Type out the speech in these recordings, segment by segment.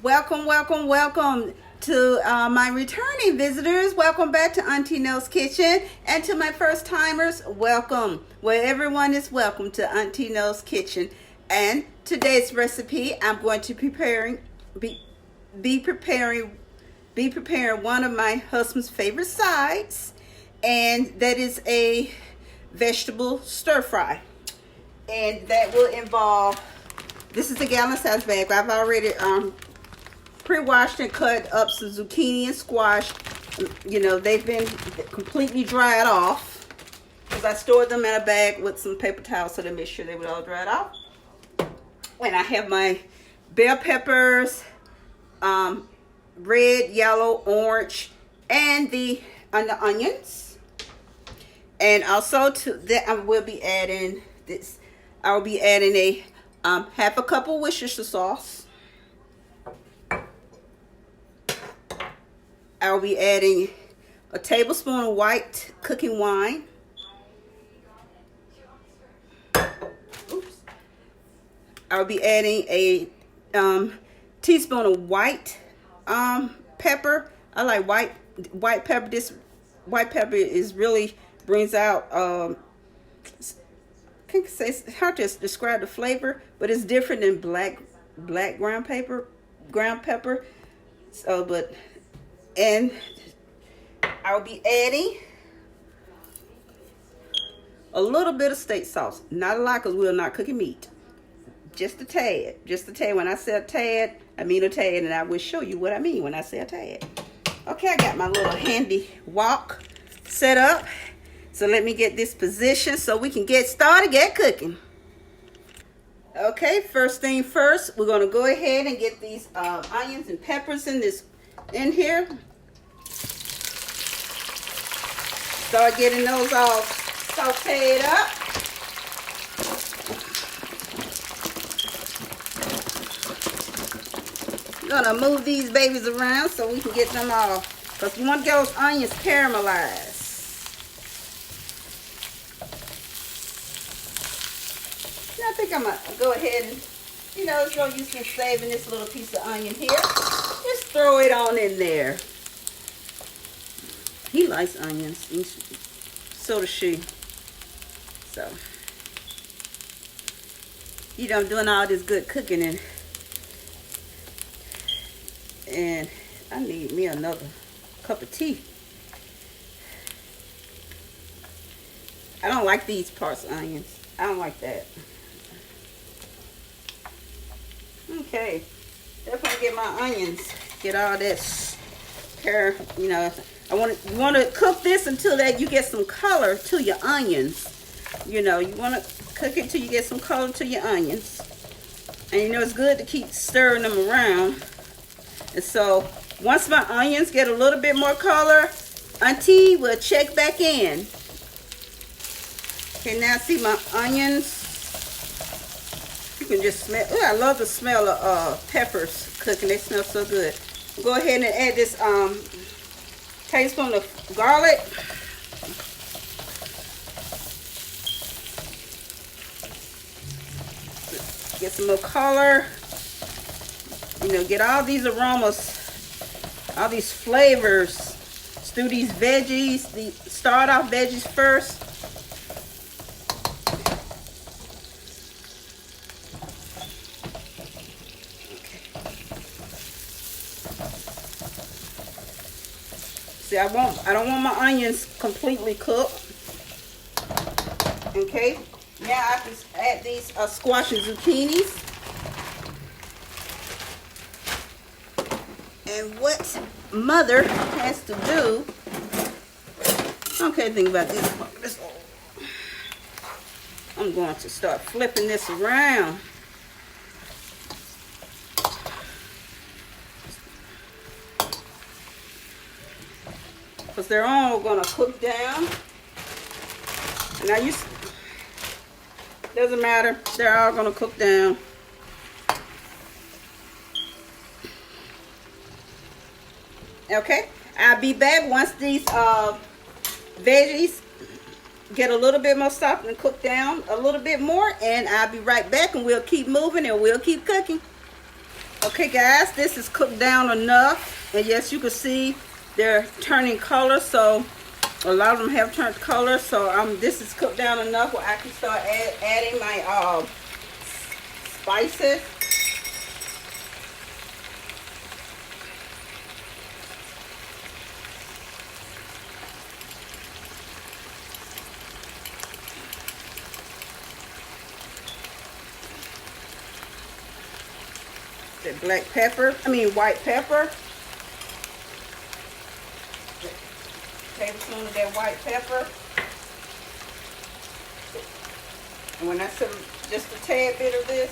Welcome to my returning visitors. Welcome back to AuntieKnows Kitchen, and to my first timers, welcome. Well, everyone is welcome to AuntieKnows Kitchen. And today's recipe, I'm going to be preparing one of my husband's favorite sides, and that is a vegetable stir fry. And that will involve, this is a gallon size bag. I've already pre-washed and cut up some zucchini and squash. You know, they've been completely dried off because I stored them in a bag with some paper towels so to make sure they would all dry off. And I have my bell peppers, red, yellow, orange, and the onions. And also to that, I will be adding this. I'll be adding a half a cup of Worcestershire sauce. I'll be adding a tablespoon of white cooking wine. Oops. I'll be adding a teaspoon of white pepper. I like white pepper. This white pepper is really brings out I can't say, it's hard to describe the flavor, but it's different than black ground pepper. So, and I'll be adding a little bit of steak sauce. Not a lot, because we're not cooking meat. Just a tad. When I say a tad, I mean a tad, and I will show you what I mean when I say a tad. Okay, I got my little handy wok set up. So let me get this position so we can get started, get cooking. Okay, first thing first, we're gonna go ahead and get these onions and peppers in here. Start getting those all sauteed up. Gonna move these babies around so we can get them all, because we want those onions caramelized. I think I'm gonna go ahead and, it's no use in saving this little piece of onion here. Just throw it on in there. He likes onions, so does she. So, doing all this good cooking, and I need me another cup of tea. I don't like these parts of onions. I don't like that. Okay, definitely get my onions, get all this care, you want to cook this until that you get some color to your onions. You want to cook it till you get some color to your onions. And it's good to keep stirring them around. And so once my onions get a little bit more color, Auntie will check back in. Okay, now see my onions. You can just smell. Oh, I love the smell of peppers cooking. They smell so good. Go ahead and add this tablespoon of garlic. Get some more color. Get all these aromas, all these flavors through these veggies. Start off veggies first. See, I don't want my onions completely cooked. Okay, now I can add these squash and zucchinis. And what mother has to do, okay, think about this. I'm going to start flipping this around. Because they're all going to cook down. Now doesn't matter, they're all going to cook down. Okay, I'll be back once these veggies get a little bit more soft and cook down a little bit more, and I'll be right back, and we'll keep moving and we'll keep cooking. Okay guys, this is cooked down enough, and yes, you can see they're turning color. So a lot of them have turned color. So this is cooked down enough where I can start adding my spices. That black pepper, white pepper. Tablespoon of that white pepper. And when I say just a tad bit of this,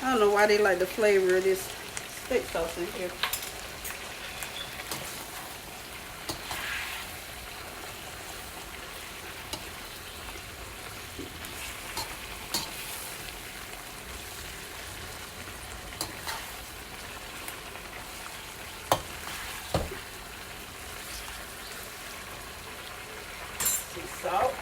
I don't know why they like the flavor of this steak sauce in here. Salt.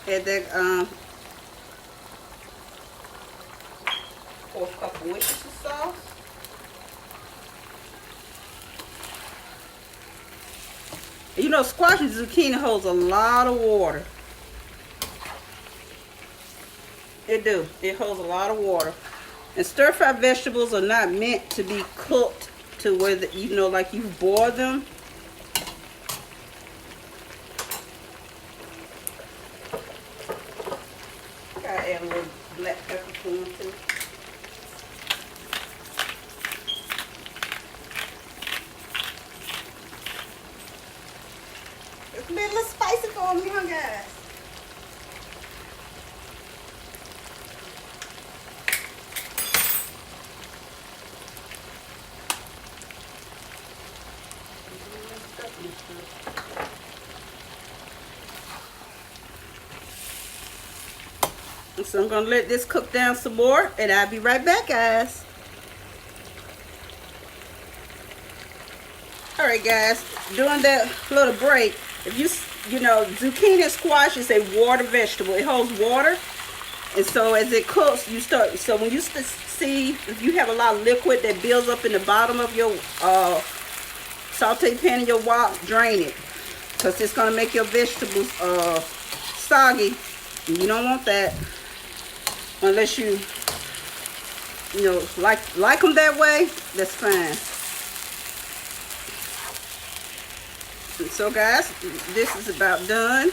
Add that 4 cup of Worcestershire sauce. You know, squash and zucchini holds a lot of water. It do. It holds a lot of water. And stir-fry vegetables are not meant to be cooked to where like you boil them. Add a little black pepper to them too. It's a little spicy for me, huh, guys? So I'm going to let this cook down some more, and I'll be right back, guys. Alright guys, during that little break, if you know, zucchini and squash is a water vegetable. It holds water, and so as it cooks, so when you see, if you have a lot of liquid that builds up in the bottom of your saute pan in your wok, drain it, because it's going to make your vegetables soggy, and you don't want that. Unless you know, like them that way, that's fine. And so guys, this is about done.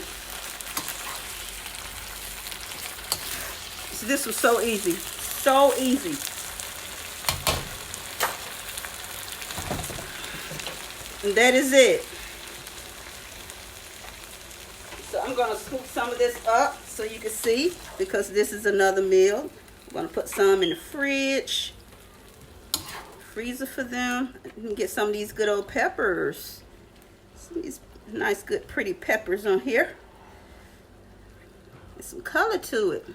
So this was so easy. So easy. And that is it. So I'm going to scoop some of this up so you can see, because this is another meal. I'm going to put some in the fridge, freezer for them. You can get some of these good old peppers. Some of these nice, good, pretty peppers on here. Get some color to it.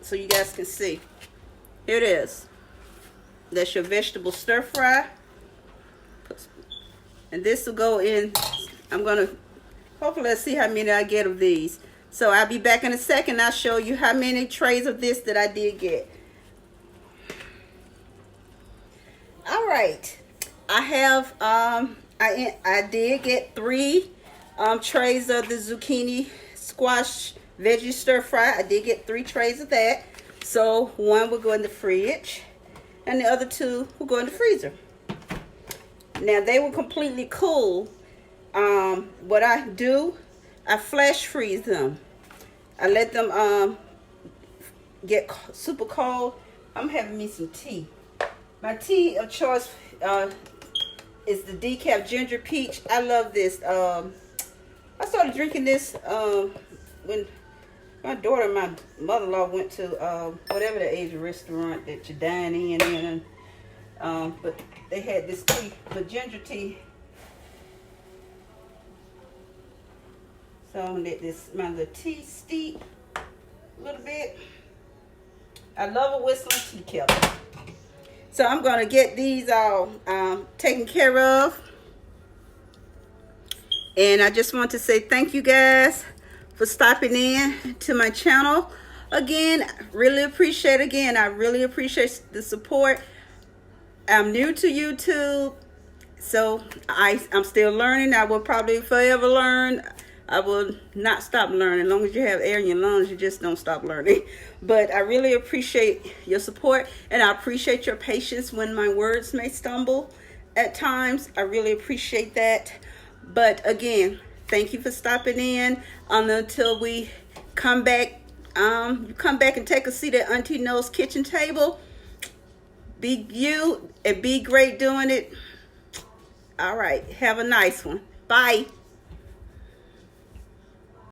So you guys can see. Here it is. That's your vegetable stir fry. And this will go in. I'm going to, hopefully let's see how many I get of these. So I'll be back in a second. I'll show you how many trays of this that I did get. All right. I have, I did get 3 trays of the zucchini squash veggie stir fry. I did get 3 trays of that. So 1 will go in the fridge, and the other 2 will go in the freezer. Now they will completely cool. What I do, I flash freeze them. I let them get super cold, I'm having me some tea. My tea of choice is the decaf ginger peach. I love this. I started drinking this when my daughter and my mother-in-law went to whatever the Asian restaurant that you dine in, but they had this tea, the ginger tea. So I'm gonna let my little tea steep a little bit. I love a whistling tea kettle. So I'm gonna get these all taken care of. And I just want to say thank you guys for stopping in to my channel. Again, I really appreciate the support. I'm new to YouTube, so I'm still learning. I will probably forever learn. I will not stop learning. As long as you have air in your lungs, you just don't stop learning. But I really appreciate your support, and I appreciate your patience when my words may stumble at times. I really appreciate that. But again, thank you for stopping in. Until we come back, you come back and take a seat at AuntieKnows kitchen table. Be you and be great doing it. All right. Have a nice one. Bye.